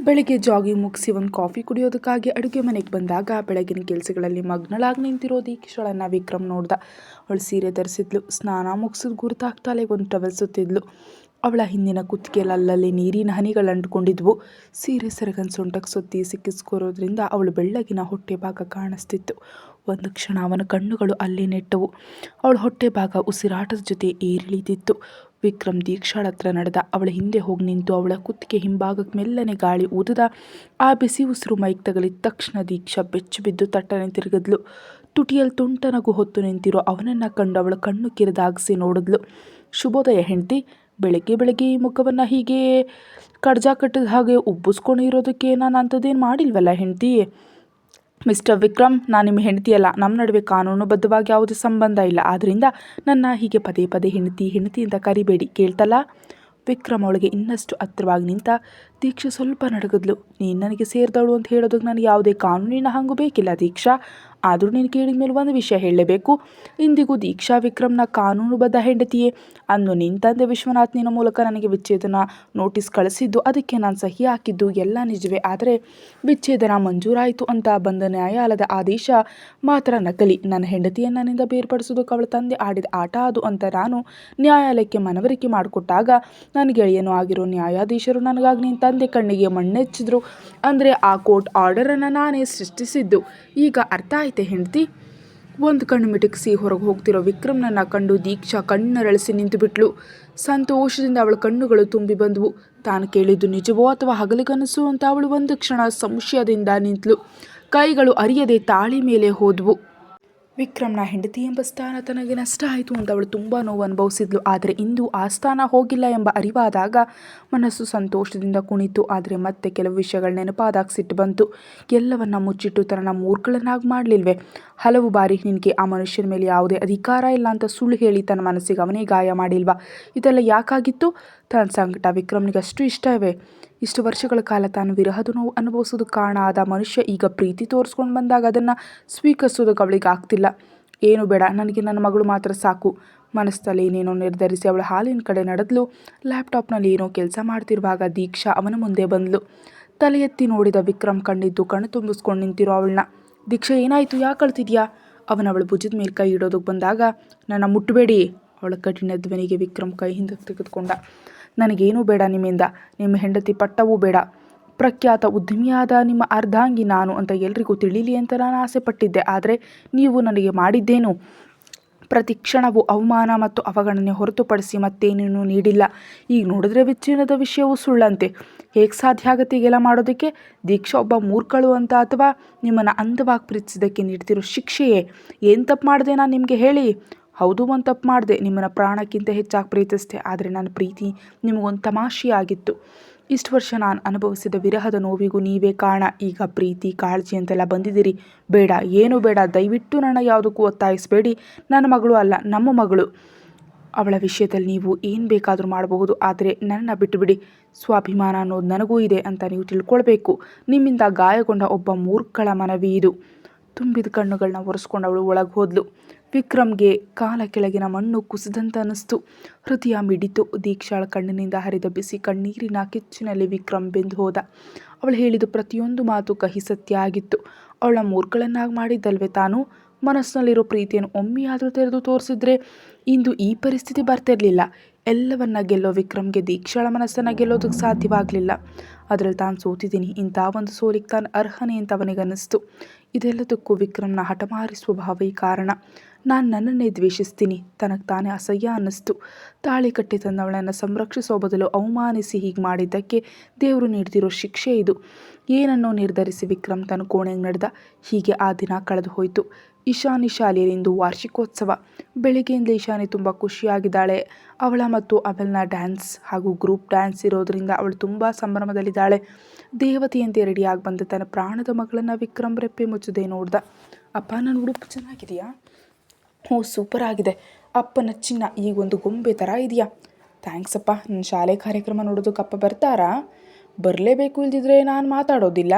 ಬೆಳಿಗ್ಗೆ ಜಾಗಿಂಗ್ ಮುಗಿಸಿ ಒಂದು ಕಾಫಿ ಕುಡಿಯೋದಕ್ಕಾಗಿ ಅಡುಗೆ ಮನೆಗೆ ಬಂದಾಗ ಬೆಳಗಿನ ಕೆಲಸಗಳಲ್ಲಿ ಮಗ್ನಳಾಗಿ ನಿಂತಿರೋ ದೀಕ್ಷಳನ್ನು ವಿಕ್ರಮ್ ನೋಡ್ದ. ಅವಳು ಸೀರೆ ಧರಿಸಿದ್ಲು, ಸ್ನಾನ ಮುಗಿಸಿದ್ ಗುರುತಾಗಿ ತಲೆಗೆ ಒಂದು ಟವೆಲ್ ಸುತ್ತಿದ್ಲು. ಅವಳ ಹಿಂದಿನ ಕುತ್ತಿಗೆಯಲ್ಲಿ ಅಲ್ಲಲ್ಲಿ ನೀರಿನ ಹನಿಗಳು ಅಂಟ್ಕೊಂಡಿದ್ವು. ಸೀರೆ ಸೆರಗನ್ ಸೊಂಟಕ್ಕೆ ಸುತ್ತಿ ಸಿಕ್ಕಿಸ್ಕೋರೋದ್ರಿಂದ ಅವಳು ಬೆಳ್ಳಗಿನ ಹೊಟ್ಟೆ ಭಾಗ ಕಾಣಿಸ್ತಿತ್ತು. ಒಂದು ಕ್ಷಣ ಅವನ ಕಣ್ಣುಗಳು ಅಲ್ಲೇ ನೆಟ್ಟವು. ಅವಳ ಹೊಟ್ಟೆ ಭಾಗ ಉಸಿರಾಟದ ಜೊತೆ ಏರಿಳಿತಿತ್ತು. ವಿಕ್ರಮ್ ದೀಕ್ಷಾಳ ಹತ್ರ ನಡೆದ. ಅವಳ ಹಿಂದೆ ಹೋಗಿ ನಿಂತು ಅವಳ ಕುತ್ತಿಗೆ ಹಿಂಭಾಗಕ್ಕೆ ಮೆಲ್ಲನೆ ಗಾಳಿ ಊದಿದ. ಆ ಬಿಸಿ ಉಸಿರು ಮೈಗೆ ತಗಲಿದ ತಕ್ಷಣ ದೀಕ್ಷಾ ಬೆಚ್ಚು ಬಿದ್ದು ತಟ್ಟನೆ ತಿರುಗಿದ್ಲು. ತುಟಿಯಲ್ಲಿ ತುಂಟನಗು ಹೊತ್ತು ನಿಂತಿರೋ ಅವನನ್ನು ಕಂಡು ಅವಳ ಕಣ್ಣು ಕಿರಿದಾಗಿಸಿ ನೋಡಿದ್ಲು. ಶುಭೋದಯ ಹೆಂಡತಿ. ಬೆಳಗ್ಗೆ ಬೆಳಗ್ಗೆ ಈ ಮುಖವನ್ನು ಹೀಗೆ ಕಡ್ಜ ಕಟ್ಟಿದ ಹಾಗೆ ಉಬ್ಬಿಸ್ಕೊಂಡಿರೋದಕ್ಕೆ ನಾನು ಅಂಥದ್ದೇನು ಮಾಡಿಲ್ವಲ್ಲ ಹೆಂಡತಿ. ಮಿಸ್ಟರ್ ವಿಕ್ರಮ್, ನಾನು ನಿಮ್ಮ ಹೆಂಡತಿಯಲ್ಲ. ನಮ್ಮ ನಡುವೆ ಕಾನೂನುಬದ್ಧವಾಗಿ ಯಾವುದೇ ಸಂಬಂಧ ಇಲ್ಲ. ಆದ್ದರಿಂದ ನನ್ನ ಹೀಗೆ ಪದೇ ಪದೇ ಹೆಂಡತಿ ಹೆಂಡತಿ ಅಂತ ಕರಿಬೇಡಿ, ಕೇಳ್ತಲ್ಲ. ವಿಕ್ರಮ್ ಅವಳಿಗೆ ಇನ್ನಷ್ಟು ಹತ್ತಿರವಾಗಿ ನಿಂತ. ದೀಕ್ಷಾ ಸ್ವಲ್ಪ ನಡಗದ್ಲು. ನೀನು ನನಗೆ ಸೇರಿದವಳು ಅಂತ ಹೇಳೋದಕ್ಕೆ ನನಗೆ ಯಾವುದೇ ಕಾನೂನಿನ ಹಂಗು ಬೇಕಿಲ್ಲ ದೀಕ್ಷಾ. ಆದರೂ ನೀನು ಕೇಳಿದ ಮೇಲೆ ಒಂದು ವಿಷಯ ಹೇಳಲೇಬೇಕು. ಇಂದಿಗೂ ದೀಕ್ಷಾ ವಿಕ್ರಮ್ನ ಕಾನೂನುಬದ್ಧ ಹೆಂಡತಿಯೇ. ಅಂದು ನಿನ್ನ ತಂದೆ ವಿಶ್ವನಾಥ್ ನಿನ್ನ ಮೂಲಕ ನನಗೆ ವಿಚ್ಛೇದನ ನೋಟಿಸ್ ಕಳಿಸಿದ್ದು, ಅದಕ್ಕೆ ನಾನು ಸಹಿ ಹಾಕಿದ್ದು ಎಲ್ಲ ನಿಜವೇ. ಆದರೆ ವಿಚ್ಛೇದನ ಮಂಜೂರಾಯಿತು ಅಂತ ಬಂದ ನ್ಯಾಯಾಲಯದ ಆದೇಶ ಮಾತ್ರ ನಕಲಿ. ನನ್ನ ಹೆಂಡತಿಯನ್ನು ನನ್ನಿಂದ ಬೇರ್ಪಡಿಸೋದಕ್ಕೆ ಅವಳ ತಂದೆ ಆಡಿದ ಆಟ ಅದು ಅಂತ ನಾನು ನ್ಯಾಯಾಲಯಕ್ಕೆ ಮನವರಿಕೆ ಮಾಡಿಕೊಟ್ಟಾಗ ನನ್ನ ಗೆಳೆಯನೂ ಆಗಿರೋ ನ್ಯಾಯಾಧೀಶರು ನನಗಾಗಿ ನಿನ್ನ ತಂದೆ ಕಣ್ಣಿಗೆ ಮಣ್ಣೆಚ್ಚಿದ್ರು. ಅಂದರೆ ಆ ಕೋರ್ಟ್ ಆರ್ಡರನ್ನು ನಾನೇ ಸೃಷ್ಟಿಸಿದ್ದು. ಈಗ ಅರ್ಥ ಆಯ್ತೆ ಹೆಂಡತಿ. ಒಂದು ಕಣ್ಣು ಮಿಟುಕಿಸಿ ಹೊರಗೆ ಹೋಗ್ತಿರೋ ವಿಕ್ರಮ್ನನ್ನು ಕಂಡು ದೀಕ್ಷಾ ಕಣ್ಣರಳಿಸಿ ನಿಂತು ಬಿಟ್ಲು. ಸಂತೋಷದಿಂದ ಅವಳ ಕಣ್ಣುಗಳು ತುಂಬಿ ಬಂದವು. ತಾನು ಕೇಳಿದ್ದು ನಿಜವೋ ಅಥವಾ ಹಗಲಿಗನಸು ಅಂತ ಅವಳು ಒಂದು ಕ್ಷಣ ಸಂಶಯದಿಂದ ನಿಂತಳು. ಕೈಗಳು ಅರಿಯದೆ ತಾಳಿ ಮೇಲೆ ಹೋದವು. ವಿಕ್ರಮ್ನ ಹೆಂಡತಿ ಎಂಬ ಸ್ಥಾನ ತನಗೆ ನಷ್ಟ ಆಯಿತು ಅಂತ ಅವಳು ತುಂಬ ನೋವು ಅನುಭವಿಸಿದ್ಲು. ಆದರೆ ಇಂದು ಆ ಸ್ಥಾನ ಹೋಗಿಲ್ಲ ಎಂಬ ಅರಿವಾದಾಗ ಮನಸ್ಸು ಸಂತೋಷದಿಂದ ಕುಣಿತು. ಆದರೆ ಮತ್ತೆ ಕೆಲವು ವಿಷಯಗಳು ನೆನಪಾದಾಗ ಸಿಟ್ಟು ಬಂತು. ಎಲ್ಲವನ್ನ ಮುಚ್ಚಿಟ್ಟು ತನ್ನ ಮೂರ್ಖಳನ್ನಾಗಿ ಮಾಡಲಿಲ್ವೇ? ಹಲವು ಬಾರಿ ನಿನಗೆ ಆ ಮನುಷ್ಯನ ಮೇಲೆ ಯಾವುದೇ ಅಧಿಕಾರ ಇಲ್ಲ ಅಂತ ಸುಳ್ಳು ಹೇಳಿ ತನ್ನ ಮನಸ್ಸಿಗೆ ಅವನೇ ಗಾಯ ಮಾಡಿಲ್ವಾ? ಇದೆಲ್ಲ ಯಾಕಾಗಿತ್ತು? ತನ್ನ ಸಂಕಟ ವಿಕ್ರಮ್ನಿಗೆ ಅಷ್ಟು ಇಷ್ಟವೇ? ಇಷ್ಟು ವರ್ಷಗಳ ಕಾಲ ತಾನು ವಿರಹದ ನೋವು ಅನುಭವಿಸೋದಕ್ಕೆ ಕಾರಣ ಆದ ಮನುಷ್ಯ ಈಗ ಪ್ರೀತಿ ತೋರಿಸ್ಕೊಂಡು ಬಂದಾಗ ಅದನ್ನು ಸ್ವೀಕರಿಸೋದಕ್ಕೆ ಅವಳಿಗೆ ಆಗ್ತಿಲ್ಲ. ಏನು ಬೇಡ, ನನಗೆ ನನ್ನ ಮಗಳು ಮಾತ್ರ ಸಾಕು. ಮನಸ್ಸಲ್ಲಿ ಏನೇನೋ ನಿರ್ಧರಿಸಿ ಅವಳ ಹಾಲಿನ ಕಡೆ ನಡೆದ್ಲು. ಲ್ಯಾಪ್ಟಾಪ್ನಲ್ಲಿ ಏನೋ ಕೆಲಸ ಮಾಡ್ತಿರುವಾಗ ದೀಕ್ಷಾ ಅವನ ಮುಂದೆ ಬಂದಳು. ತಲೆ ಎತ್ತಿ ನೋಡಿದ ವಿಕ್ರಮ್ ಕಂಡಿದ್ದು ಕಣ್ಣು ತುಂಬಿಸ್ಕೊಂಡು ನಿಂತಿರೋ ಅವಳನ್ನ. ದೀಕ್ಷಾ, ಏನಾಯಿತು? ಯಾಕೆ ಅಳ್ತಿದ್ಯಾ? ಅವಳ ಭುಜದ ಮೇಲೆ ಕೈ ಇಡೋದಕ್ಕೆ ಬಂದಾಗ, ನನ್ನ ಮುಟ್ಟಬೇಡಿ. ಅವಳ ಕಠಿಣ ಧ್ವನಿಗೆ ವಿಕ್ರಮ್ ಕೈ ಹಿಂದಕ್ಕೆ ತೆಗೆದುಕೊಂಡ. ನನಗೇನೂ ಬೇಡ ನಿಮ್ಮಿಂದ. ನಿಮ್ಮ ಹೆಂಡತಿ ಪಟ್ಟವೂ ಬೇಡ. ಪ್ರಖ್ಯಾತ ಉದ್ಯಮಿಯಾದ ನಿಮ್ಮ ಅರ್ಧಾಂಗಿ ನಾನು ಅಂತ ಎಲ್ರಿಗೂ ತಿಳಿಲಿ ಅಂತ ನಾನು ಆಸೆ ಪಟ್ಟಿದ್ದೆ. ಆದರೆ ನೀವು ನನಗೆ ಮಾಡಿದ್ದೇನು? ಪ್ರತಿ ಕ್ಷಣವೂ ಅವಮಾನ ಮತ್ತು ಅವಗಣನೆ ಹೊರತುಪಡಿಸಿ ಮತ್ತೇನೇನೂ ನೀಡಿಲ್ಲ. ಈಗ ನೋಡಿದ್ರೆ ವಿಚ್ಛೇದನದ ವಿಷಯವೂ ಸುಳ್ಳಂತೆ. ಹೇಗೆ ಸಾಧ್ಯ ಆಗುತ್ತೆ ಹೀಗೆಲ್ಲ ಮಾಡೋದಕ್ಕೆ? ದೀಕ್ಷಾ ಒಬ್ಬ ಮೂರ್ಖಳು ಅಂತ ಅಥವಾ ನಿಮ್ಮನ್ನು ಅಂದವಾಗಿ ಪ್ರೀತಿಸಿದ್ದಕ್ಕೆ ನೀಡ್ತಿರೋ ಶಿಕ್ಷೆಯೇ? ಏನು ತಪ್ಪು ಮಾಡಿದೆ ನಾನು ನಿಮಗೆ ಹೇಳಿ? ಹೌದು, ಒಂದು ತಪ್ಪು ಮಾಡಿದೆ. ನಿಮ್ಮನ್ನು ಪ್ರಾಣಕ್ಕಿಂತ ಹೆಚ್ಚಾಗಿ ಪ್ರೀತಿಸಿದೆ. ಆದರೆ ನನ್ನ ಪ್ರೀತಿ ನಿಮಗೊಂದು ತಮಾಷೆಯಾಗಿತ್ತು. ಇಷ್ಟು ವರ್ಷ ನಾನು ಅನುಭವಿಸಿದ ವಿರಹದ ನೋವಿಗೂ ನೀವೇ ಕಾರಣ. ಈಗ ಪ್ರೀತಿ ಕಾಳಜಿ ಅಂತೆಲ್ಲ ಬಂದಿದ್ದೀರಿ. ಬೇಡ, ಏನೂ ಬೇಡ. ದಯವಿಟ್ಟು ನನ್ನ ಯಾವುದಕ್ಕೂ ಒತ್ತಾಯಿಸಬೇಡಿ. ನನ್ನ ಮಗಳು ಅಲ್ಲ, ನಮ್ಮ ಮಗಳು. ಅವಳ ವಿಷಯದಲ್ಲಿ ನೀವು ಏನು ಬೇಕಾದರೂ ಮಾಡಬಹುದು. ಆದರೆ ನನ್ನ ಬಿಟ್ಟುಬಿಡಿ. ಸ್ವಾಭಿಮಾನ ಅನ್ನೋದು ನನಗೂ ಇದೆ ಅಂತ ನೀವು ತಿಳ್ಕೊಳ್ಬೇಕು. ನಿಮ್ಮಿಂದ ಗಾಯಗೊಂಡ ಒಬ್ಬ ಮೂರ್ಖಳ ಮನವಿ ಇದು. ತುಂಬಿದ ಕಣ್ಣುಗಳನ್ನ ಒರೆಸ್ಕೊಂಡು ಅವಳು ಒಳಗೆ ಹೋದ್ಲು. ವಿಕ್ರಮ್ಗೆ ಕಾಲ ಕೆಳಗಿನ ಮಣ್ಣು ಕುಸಿದಂತ ಅನ್ನಿಸ್ತು. ಹೃದಯ ಮಿಡಿತು. ದೀಕ್ಷಾಳ ಕಣ್ಣಿನಿಂದ ಹರಿದ ಬಿಸಿ ಕಣ್ಣೀರಿನ ಕಿಚ್ಚಿನಲ್ಲಿ ವಿಕ್ರಮ್ ಬೆಂದು ಹೋದ. ಅವಳು ಹೇಳಿದ ಪ್ರತಿಯೊಂದು ಮಾತು ಕಹಿ ಸತ್ಯ ಆಗಿತ್ತು. ಅವಳ ಮೂರ್ಖಳನ್ನಾಗಿ ಮಾಡಿದ್ದಲ್ವೇ ತಾನು? ಮನಸ್ಸಿನಲ್ಲಿರೋ ಪ್ರೀತಿಯನ್ನು ಒಮ್ಮೆಯಾದರೂ ತೆರೆದು ತೋರಿಸಿದ್ರೆ ಇಂದು ಈ ಪರಿಸ್ಥಿತಿ ಬರ್ತಿರಲಿಲ್ಲ. ಎಲ್ಲವನ್ನ ಗೆಲ್ಲೋ ವಿಕ್ರಮ್ಗೆ ದೀಕ್ಷಾಳ ಮನಸ್ಸನ್ನು ಗೆಲ್ಲೋದಕ್ಕೆ ಸಾಧ್ಯವಾಗಲಿಲ್ಲ. ಅದರಲ್ಲಿ ತಾನು ಸೋತಿದ್ದೀನಿ. ಇಂಥ ಒಂದು ಸೋಲಿಗೆ ತಾನು ಅರ್ಹನೇ ಅಂತ ಅವನಿಗನ್ನಿಸ್ತು. ಇದೆಲ್ಲದಕ್ಕೂ ವಿಕ್ರಮ್ನ ಹಠಮಾರಿ ಸ್ವಭಾವವೇ ಕಾರಣ. ನಾನು ನನ್ನನ್ನೇ ದ್ವೇಷಿಸ್ತೀನಿ. ತನಗೆ ತಾನೇ ಅಸಹ್ಯ ಅನ್ನಿಸ್ತು. ತಾಳಿ ಕಟ್ಟಿ ತಂದವಳನ್ನು ಸಂರಕ್ಷಿಸೋ ಬದಲು ಅವಮಾನಿಸಿ ಹೀಗೆ ಮಾಡಿದ್ದಕ್ಕೆ ದೇವರು ನೀಡ್ತಿರೋ ಶಿಕ್ಷೆ ಇದು. ಏನನ್ನೋ ನಿರ್ಧರಿಸಿ ವಿಕ್ರಮ್ ತನ್ನ ಕೋಣೆಗೆ ನಡೆದ. ಹೀಗೆ ಆ ದಿನ ಕಳೆದು ಹೋಯಿತು. ಇಶಾನಿ ಶಾಲೆಯಲ್ಲಿಂದು ವಾರ್ಷಿಕೋತ್ಸವ. ಬೆಳಿಗ್ಗೆಯಿಂದ ಇಶಾನಿ ತುಂಬ ಖುಷಿಯಾಗಿದ್ದಾಳೆ. ಅವಳ ಮತ್ತು ಅಮಲ್ನ ಡ್ಯಾನ್ಸ್ ಹಾಗೂ ಗ್ರೂಪ್ ಡ್ಯಾನ್ಸ್ ಇರೋದರಿಂದ ಅವಳು ತುಂಬ ಸಂಭ್ರಮದಲ್ಲಿದ್ದಾಳೆ. ದೇವತೆಯಂತೆ ರೆಡಿಯಾಗಿ ಬಂದ ತನ್ನ ಪ್ರಾಣದ ಮಗಳನ್ನು ವಿಕ್ರಮ್ ರೆಪ್ಪೆ ಮುಚ್ಚದೆ ನೋಡ್ದ. ಅಪ್ಪ, ನನ್ನ ಉಡುಪು ಚೆನ್ನಾಗಿದೆಯಾ? ಹ್ಞೂ, ಸೂಪರ್ ಆಗಿದೆ. ಅಪ್ಪನ ಚಿನ್ನ ಈಗ ಒಂದು ಗೊಂಬೆ ಥರ ಇದೆಯಾ? ಥ್ಯಾಂಕ್ಸ್ ಅಪ್ಪ. ನನ್ನ ಶಾಲೆ ಕಾರ್ಯಕ್ರಮ ನೋಡೋದಕ್ಕೆ ಅಪ್ಪ ಬರ್ತಾರಾ? ಬರಲೇಬೇಕು, ಇಲ್ದಿದ್ರೆ ನಾನು ಮಾತಾಡೋದಿಲ್ಲ.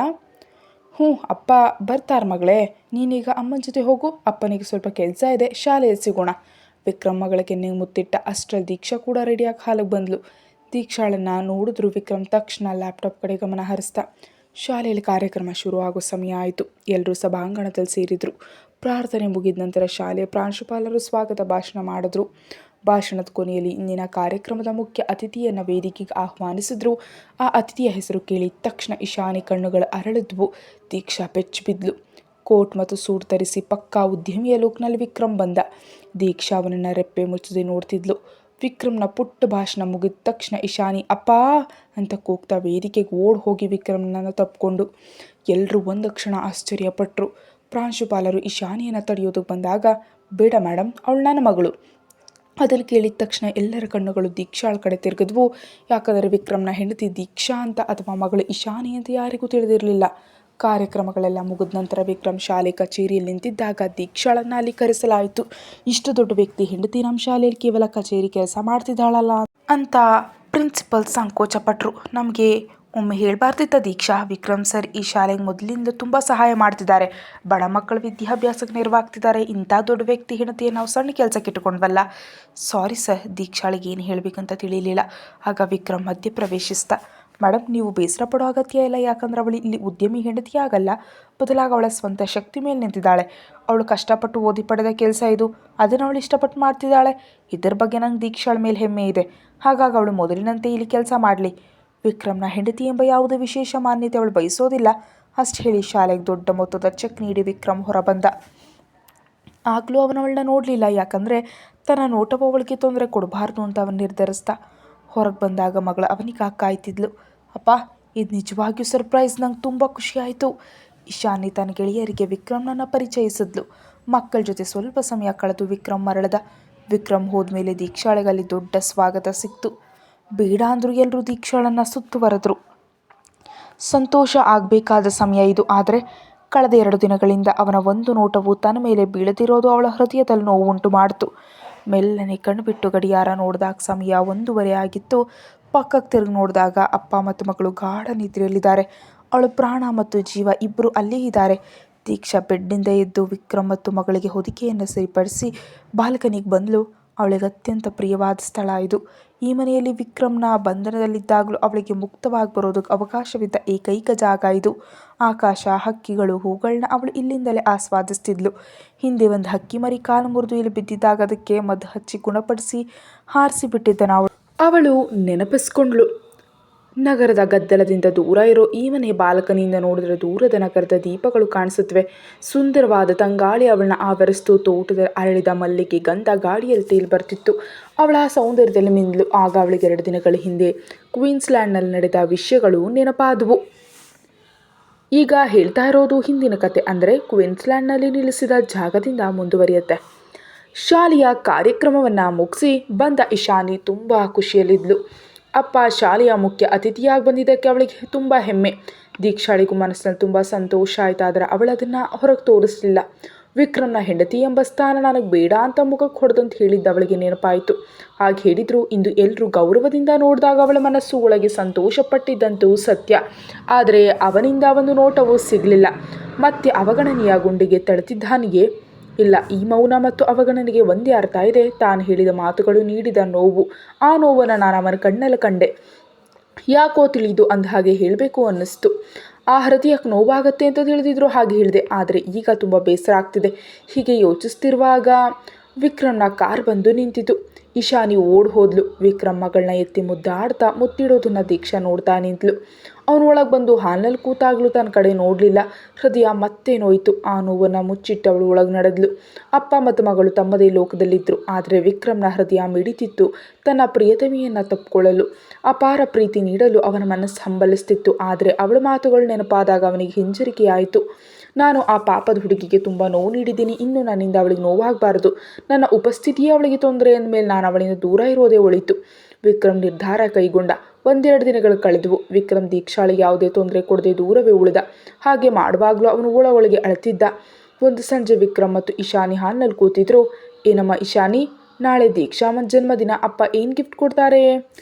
ಹ್ಞೂ ಅಪ್ಪ ಬರ್ತಾರೆ ಮಗಳೇ. ನೀನೀಗ ಅಮ್ಮನ ಜೊತೆ ಹೋಗು. ಅಪ್ಪನಿಗೆ ಸ್ವಲ್ಪ ಕೆಲಸ ಇದೆ, ಶಾಲೆಯಲ್ಲಿ ಸಿಗೋಣ. ವಿಕ್ರಮ್ ಮಗಳ ಕೆನ್ನೆಗೆ ಮುತ್ತಿಟ್ಟ. ಅಷ್ಟರಲ್ಲಿ ದೀಕ್ಷಾ ಕೂಡ ರೆಡಿಯಾಗಿ ಹಾಲಿಗೆ ಬಂದಳು. ದೀಕ್ಷಾಳನ್ನು ನೋಡಿದ್ರು ವಿಕ್ರಮ್ ತಕ್ಷಣ ಲ್ಯಾಪ್ಟಾಪ್ ಕಡೆ ಗಮನ ಹರಿಸ್ದ. ಶಾಲೆಯಲ್ಲಿ ಕಾರ್ಯಕ್ರಮ ಶುರು ಆಗೋ ಸಮಯ ಆಯಿತು. ಎಲ್ಲರೂ ಸಭಾಂಗಣದಲ್ಲಿ ಸೇರಿದ್ರು. ಪ್ರಾರ್ಥನೆ ಮುಗಿದ ನಂತರ ಶಾಲೆಯ ಪ್ರಾಂಶುಪಾಲರು ಸ್ವಾಗತ ಭಾಷಣ ಮಾಡಿದ್ರು. ಭಾಷಣದ ಕೊನೆಯಲ್ಲಿ ಇಂದಿನ ಕಾರ್ಯಕ್ರಮದ ಮುಖ್ಯ ಅತಿಥಿಯನ್ನು ವೇದಿಕೆಗೆ ಆಹ್ವಾನಿಸಿದ್ರು. ಆ ಅತಿಥಿಯ ಹೆಸರು ಕೇಳಿದ ತಕ್ಷಣ ಇಶಾನಿ ಕಣ್ಣುಗಳು ಅರಳಿದ್ವು. ದೀಕ್ಷಾ ಬೆಚ್ಚಿ ಬಿದ್ಲು. ಕೋಟ್ ಮತ್ತು ಸೂಟ್ ಧರಿಸಿ ಪಕ್ಕಾ ಉದ್ಯಮಿಯ ಲುಕ್ನಲ್ಲಿ ವಿಕ್ರಮ್ ಬಂದ. ದೀಕ್ಷಾ ಅವನನ್ನು ರೆಪ್ಪೆ ಮುಚ್ಚದೆ ನೋಡ್ತಿದ್ಲು. ವಿಕ್ರಮ್ನ ಪುಟ್ಟ ಭಾಷಣ ಮುಗಿದ ತಕ್ಷಣ ಇಶಾನಿ ಅಪ್ಪಾ ಅಂತ ಕೂಗ್ತಾ ವೇದಿಕೆಗೆ ಓಡ್ ಹೋಗಿ ವಿಕ್ರಮ್ನನ್ನು ತಪ್ಪಿಕೊಂಡು. ಎಲ್ಲರೂ ಒಂದು ಕ್ಷಣ ಆಶ್ಚರ್ಯಪಟ್ಟರು. ಪ್ರಾಂಶುಪಾಲರು ಇಶಾನಿಯನ್ನು ತಡೆಯೋದಕ್ಕೆ ಬಂದಾಗ, ಬೇಡ ಮೇಡಮ್, ಅವಳು ನನ್ನ ಮಗಳು. ಅದನ್ನು ಕೇಳಿದ ತಕ್ಷಣ ಎಲ್ಲರ ಕಣ್ಣುಗಳು ದೀಕ್ಷಾಳ ಕಡೆ ತಿರುಗಿದ್ವು. ಯಾಕಂದರೆ ವಿಕ್ರಮ್ನ ಹೆಂಡತಿ ದೀಕ್ಷಾ ಅಂತ ಅಥವಾ ಮಗಳು ಇಶಾನಿ ಅಂತ ಯಾರಿಗೂ ತಿಳಿದಿರಲಿಲ್ಲ. ಕಾರ್ಯಕ್ರಮಗಳೆಲ್ಲ ಮುಗಿದ ನಂತರ ವಿಕ್ರಮ್ ಶಾಲೆ ಕಚೇರಿಯಲ್ಲಿ ನಿಂತಿದ್ದಾಗ ದೀಕ್ಷಾಳನ್ನು ಅಲ್ಲಿ ಕರೆಸಲಾಯಿತು. ಇಷ್ಟು ದೊಡ್ಡ ವ್ಯಕ್ತಿ ಹೆಂಡತಿ ನಮ್ಮ ಶಾಲೆಯಲ್ಲಿ ಕೇವಲ ಕಚೇರಿ ಕೆಲಸ ಮಾಡ್ತಿದ್ದಾಳಲ್ಲ ಅಂತ ಪ್ರಿನ್ಸಿಪಲ್ ಸಂಕೋಚಪಟ್ಟರು. ನಮಗೆ ಒಮ್ಮೆ ಹೇಳಬಾರ್ದಿತ್ತ ದೀಕ್ಷಾ, ವಿಕ್ರಮ್ ಸರ್ ಈ ಶಾಲೆಗೆ ಮೊದಲಿಂದ ತುಂಬ ಸಹಾಯ ಮಾಡ್ತಿದ್ದಾರೆ, ಬಡ ಮಕ್ಕಳ ವಿದ್ಯಾಭ್ಯಾಸಕ್ಕೆ ನೆರವಾಗ್ತಿದ್ದಾರೆ. ಇಂಥ ದೊಡ್ಡ ವ್ಯಕ್ತಿ ಹೆಂಡತಿಯನ್ನು ನಾವು ಸಣ್ಣ ಕೆಲಸಕ್ಕೆ ಇಟ್ಟುಕೊಂಡ್ವಲ್ಲ. ಸಾರಿ ಸರ್, ದೀಕ್ಷಾಳಿಗೆ ಏನು ಹೇಳಬೇಕಂತ ತಿಳಿಲಿಲ್ಲ. ಆಗ ವಿಕ್ರಮ್ ಮಧ್ಯೆ ಪ್ರವೇಶಿಸ್ದ. ಮೇಡಮ್, ನೀವು ಬೇಸರ ಪಡೋ ಅಗತ್ಯ ಇಲ್ಲ. ಯಾಕಂದ್ರೆ ಅವಳು ಇಲ್ಲಿ ಉದ್ಯಮಿ ಹೆಂಡತಿ ಆಗಲ್ಲ, ಬದಲಾಗಿ ಅವಳ ಸ್ವಂತ ಶಕ್ತಿ ಮೇಲೆ ನಿಂತಿದ್ದಾಳೆ. ಅವಳು ಕಷ್ಟಪಟ್ಟು ಓದಿ ಪಡೆದ ಕೆಲಸ ಇದು, ಅದನ್ನು ಅವಳು ಇಷ್ಟಪಟ್ಟು ಮಾಡ್ತಿದ್ದಾಳೆ. ಇದರ ಬಗ್ಗೆ ನಂಗೆ ದೀಕ್ಷಾಳ ಮೇಲೆ ಹೆಮ್ಮೆ ಇದೆ. ಹಾಗಾಗಿ ಅವಳು ಮೊದಲಿನಂತೆ ಇಲ್ಲಿ ಕೆಲಸ ಮಾಡಲಿ. ವಿಕ್ರಮ್ನ ಹೆಂಡತಿ ಎಂಬ ಯಾವುದೇ ವಿಶೇಷ ಮಾನ್ಯತೆ ಅವಳು ಬಯಸೋದಿಲ್ಲ. ಅಷ್ಟು ಹೇಳಿ ಶಾಲೆಗೆ ದೊಡ್ಡ ಮೊತ್ತದ ಚೆಕ್ ನೀಡಿ ವಿಕ್ರಮ್ ಹೊರಬಂದ. ಆಗಲೂ ಅವನವಳನ್ನ ನೋಡಲಿಲ್ಲ. ಯಾಕಂದರೆ ತನ್ನ ನೋಟವು ಅವಳಿಗೆ ತೊಂದರೆ ಕೊಡಬಾರ್ದು ಅಂತ ಅವನು ನಿರ್ಧರಿಸ್ದ. ಹೊರಗೆ ಬಂದಾಗ ಮಗಳು ಅವನಿಗಾಗಿ ಕಾಯ್ತಿದ್ಲು. ಅಪ್ಪ, ಇದು ನಿಜವಾಗಿಯೂ ಸರ್ಪ್ರೈಸ್, ನಂಗೆ ತುಂಬ ಖುಷಿ ಆಯಿತು. ಇಶಾನಿ ತನ್ನ ಗೆಳೆಯರಿಗೆ ವಿಕ್ರಮ್ನನ್ನು ಪರಿಚಯಿಸಿದ್ಲು. ಮಕ್ಕಳ ಜೊತೆ ಸ್ವಲ್ಪ ಸಮಯ ಕಳೆದು ವಿಕ್ರಮ್ ಮರಳದ. ವಿಕ್ರಮ್ ಹೋದ್ಮೇಲೆ ದೀಕ್ಷಾಳಿಗಲ್ಲಿ ದೊಡ್ಡ ಸ್ವಾಗತ ಸಿಕ್ತು. ಬೇಡ ಅಂದರೂ ಎಲ್ಲರೂ ದೀಕ್ಷಾಳನ್ನು ಸುತ್ತುವರೆದ್ರು. ಸಂತೋಷ ಆಗಬೇಕಾದ ಸಮಯ ಇದು. ಆದರೆ ಕಳೆದ 2 ದಿನಗಳಿಂದ ಅವನ ಒಂದು ನೋಟವು ತನ್ನ ಮೇಲೆ ಬೀಳದಿರೋದು ಅವಳ ಹೃದಯದಲ್ಲಿ ನೋವು ಉಂಟು ಮಾಡಿತು. ಮೆಲ್ಲನೆ ಕಣ್ಬಿಟ್ಟು ಗಡಿಯಾರ ನೋಡಿದಾಗ ಸಮಯ 1:30 ಆಗಿತ್ತು. ಪಕ್ಕಕ್ಕೆ ತಿರುಗಿ ನೋಡಿದಾಗ ಅಪ್ಪ ಮತ್ತು ಮಗಳು ಗಾಢ ನಿದ್ರೆಯಲ್ಲಿದ್ದಾರೆ. ಅವಳ ಪ್ರಾಣ ಮತ್ತು ಜೀವ ಇಬ್ಬರು ಅಲ್ಲೇ ಇದ್ದಾರೆ. ದೀಕ್ಷಾ ಬೆಡ್ನಿಂದ ಎದ್ದು ವಿಕ್ರಮ್ ಮತ್ತು ಮಗಳಿಗೆ ಹೊದಿಕೆಯನ್ನು ಸರಿಪಡಿಸಿ ಬಾಲ್ಕನಿಗೆ ಬಂದಳು. ಅವಳಿಗೆ ಅತ್ಯಂತ ಪ್ರಿಯವಾದ ಸ್ಥಳ ಇದು. ಈ ಮನೆಯಲ್ಲಿ ವಿಕ್ರಮ್ನ ಬಂಧನದಲ್ಲಿದ್ದಾಗಲೂ ಅವಳಿಗೆ ಮುಕ್ತವಾಗಿ ಬರೋದಕ್ಕೆ ಅವಕಾಶವಿದ್ದ ಏಕೈಕ ಜಾಗ ಇದು. ಆಕಾಶ, ಹಕ್ಕಿಗಳು, ಹೂಗಳನ್ನ ಅವಳು ಇಲ್ಲಿಂದಲೇ ಆಸ್ವಾದಿಸ್ತಿದ್ಲು. ಹಿಂದೆ ಒಂದು ಹಕ್ಕಿ ಮರಿ ಕಾಲು ಮುರಿದು ಇಲ್ಲಿ ಬಿದ್ದಿದ್ದಾಗ ಅದಕ್ಕೆ ಮದ್ದು ಹಚ್ಚಿ ಗುಣಪಡಿಸಿ ಹಾರಿಸಿಬಿಟ್ಟಿದ್ದನ ಅವಳು ನೆನಪಿಸ್ಕೊಂಡ್ಳು. ನಗರದ ಗದ್ದಲದಿಂದ ದೂರ ಇರೋ ಈ ಮನೆ ಬಾಲ್ಕನಿಯಿಂದ ನೋಡಿದ್ರೆ ದೂರದ ನಗರದ ದೀಪಗಳು ಕಾಣಿಸುತ್ತವೆ. ಸುಂದರವಾದ ತಂಗಾಳಿ ಅವಳನ್ನ ಆವರಿಸ್ತು. ತೋಟದ ಅರಳಿದ ಮಲ್ಲಿಗೆ ಗಂಧ ಗಾಳಿಯಲ್ಲಿ ತೇಲಿ ಬರ್ತಿತ್ತು. ಅವಳ ಸೌಂದರ್ಯದಲ್ಲಿ ಮಿಂದ್ಲು. ಆಗ ಅವಳಿಗೆ 2 ದಿನಗಳ ಹಿಂದೆ ಕ್ವೀನ್ಸ್ಲ್ಯಾಂಡ್ನಲ್ಲಿ ನಡೆದ ವಿಷಯಗಳು ನೆನಪಾದವು. ಈಗ ಹೇಳ್ತಾ ಇರೋದು ಹಿಂದಿನ ಕತೆ, ಅಂದರೆ ಕ್ವೀನ್ಸ್ಲ್ಯಾಂಡ್ನಲ್ಲಿ ನಿಲ್ಲಿಸಿದ ಜಾಗದಿಂದ ಮುಂದುವರಿಯುತ್ತೆ. ಶಾಲೆಯ ಕಾರ್ಯಕ್ರಮವನ್ನು ಮುಗಿಸಿ ಬಂದ ಇಶಾನಿ ತುಂಬ ಖುಷಿಯಲ್ಲಿದ್ಲು. ಅಪ್ಪ ಶಾಲೆಯ ಮುಖ್ಯ ಅತಿಥಿಯಾಗಿ ಬಂದಿದ್ದಕ್ಕೆ ಅವಳಿಗೆ ತುಂಬ ಹೆಮ್ಮೆ. ದೀಕ್ಷಾಳಿಗೂ ಮನಸ್ಸಿನಲ್ಲಿ ತುಂಬ ಸಂತೋಷ ಆಯಿತು. ಆದರೆ ಅವಳದನ್ನು ಹೊರಗೆ ತೋರಿಸಲಿಲ್ಲ. ವಿಕ್ರಮ್ನ ಹೆಂಡತಿ ಎಂಬ ಸ್ಥಾನ ನನಗೆ ಬೇಡ ಅಂತ ಮುಖಕ್ಕೆ ಹೊಡೆದಂತ ಹೇಳಿದ್ದು ಅವಳಿಗೆ ನೆನಪಾಯಿತು. ಹಾಗೆ ಹೇಳಿದ್ರು. ಇಂದು ಎಲ್ಲರೂ ಗೌರವದಿಂದ ನೋಡಿದಾಗ ಅವಳ ಮನಸ್ಸು ಒಳಗೆ ಸಂತೋಷಪಟ್ಟಿದ್ದಂತೂ ಸತ್ಯ. ಆದರೆ ಅವನಿಂದ ಒಂದು ನೋಟವೂ ಸಿಗಲಿಲ್ಲ. ಮತ್ತೆ ಅವಗಣನೆಯ ಗುಂಡಿಗೆ ತಳೆದಿದ್ದಾನಿಗೆ. ಇಲ್ಲ, ಈ ಮೌನ ಮತ್ತು ಅವಗಣನೆಗೆ ಒಂದೇ ಅರ್ಥ ಇದೆ. ತಾನು ಹೇಳಿದ ಮಾತುಗಳು ನೀಡಿದ ನೋವು. ಆ ನೋವನ್ನು ನಾನು ಅವನ ಕಣ್ಣಲ್ಲಿ ಕಂಡೆ. ಯಾಕೋ ತಿಳಿದು ಅಂದ ಹಾಗೆ ಹೇಳಬೇಕು ಅನ್ನಿಸ್ತು. ಆ ಹೃದಯಕ್ಕೆ ನೋವಾಗತ್ತೆ ಅಂತ ತಿಳಿದಿದ್ರು ಹಾಗೆ ಹೇಳಿದೆ. ಆದರೆ ಈಗ ತುಂಬ ಬೇಸರ ಆಗ್ತಿದೆ. ಹೀಗೆ ಯೋಚಿಸ್ತಿರುವಾಗ ವಿಕ್ರಮ್ನ ಕಾರ್ ಬಂದು ನಿಂತಿತು. ಇಶಾನಿ ಓಡ್ ಹೋದ್ಲು. ವಿಕ್ರಮ್ ಮಗಳನ್ನ ಎತ್ತಿ ಮುದ್ದಾಡ್ತಾ ಮುತ್ತಿಡೋದನ್ನ ದೀಕ್ಷಾ ನೋಡ್ತಾ ನಿಂತಳು. ಅವನು ಒಳಗೆ ಬಂದು ಹಾಲ್ನಲ್ಲಿ ಕೂತಾಗಲೂ ತನ್ನ ಕಡೆ ನೋಡಲಿಲ್ಲ. ಹೃದಯ ಮತ್ತೆ ನೋಯಿತು. ಆ ನೋವನ್ನು ಮುಚ್ಚಿಟ್ಟು ಅವಳು ಒಳಗೆ ನಡೆದ್ಲು. ಅಪ್ಪ ಮತ್ತು ಮಗಳು ತಮ್ಮದೇ ಲೋಕದಲ್ಲಿದ್ದರು. ಆದರೆ ವಿಕ್ರಮ್ನ ಹೃದಯ ಮಿಡಿತಿತ್ತು. ತನ್ನ ಪ್ರಿಯತಮೆಯನ್ನು ತಪ್ಪಿಕೊಳ್ಳಲು, ಅಪಾರ ಪ್ರೀತಿ ನೀಡಲು ಅವನ ಮನಸ್ಸು ಹಂಬಲಿಸ್ತಿತ್ತು. ಆದರೆ ಅವಳ ಮಾತುಗಳು ನೆನಪಾದಾಗ ಅವನಿಗೆ ಹಿಂಜರಿಕೆಯಾಯಿತು. ನಾನು ಆ ಪಾಪದ ಹುಡುಗಿಗೆ ತುಂಬ ನೋವು ನೀಡಿದ್ದೀನಿ. ಇನ್ನು ನನ್ನಿಂದ ಅವಳಿಗೆ ನೋವಾಗಬಾರದು. ನನ್ನ ಉಪಸ್ಥಿತಿಯೇ ಅವಳಿಗೆ ತೊಂದರೆ ಅಂದಮೇಲೆ ನಾನು ಅವಳಿಂದ ದೂರ ಇರೋದೇ ಒಳಿತು. ವಿಕ್ರಮ್ ನಿರ್ಧಾರ ಕೈಗೊಂಡ. 1-2 ದಿನಗಳು ಕಳೆದವು. ವಿಕ್ರಮ್ ದೀಕ್ಷಾಳಿಗೆ ಯಾವುದೇ ತೊಂದರೆ ಕೊಡದೆ ದೂರವೇ ಉಳಿದ. ಹಾಗೆ ಮಾಡುವಾಗಲೂ ಅವನು ಒಳಗೆ ಅಳ್ತಿದ್ದ. ಒಂದು ಸಂಜೆ ವಿಕ್ರಮ್ ಮತ್ತು ಇಶಾನಿ ಹಾಲ್ನಲ್ಲಿ ಕೂತಿದ್ರು. ಏನಮ್ಮ ಇಶಾನಿ, ನಾಳೆ ದೀಕ್ಷಾಮನ್ ಜನ್ಮದಿನ, ಅಪ್ಪ ಏನು ಗಿಫ್ಟ್ ಕೊಡ್ತಾರೆ?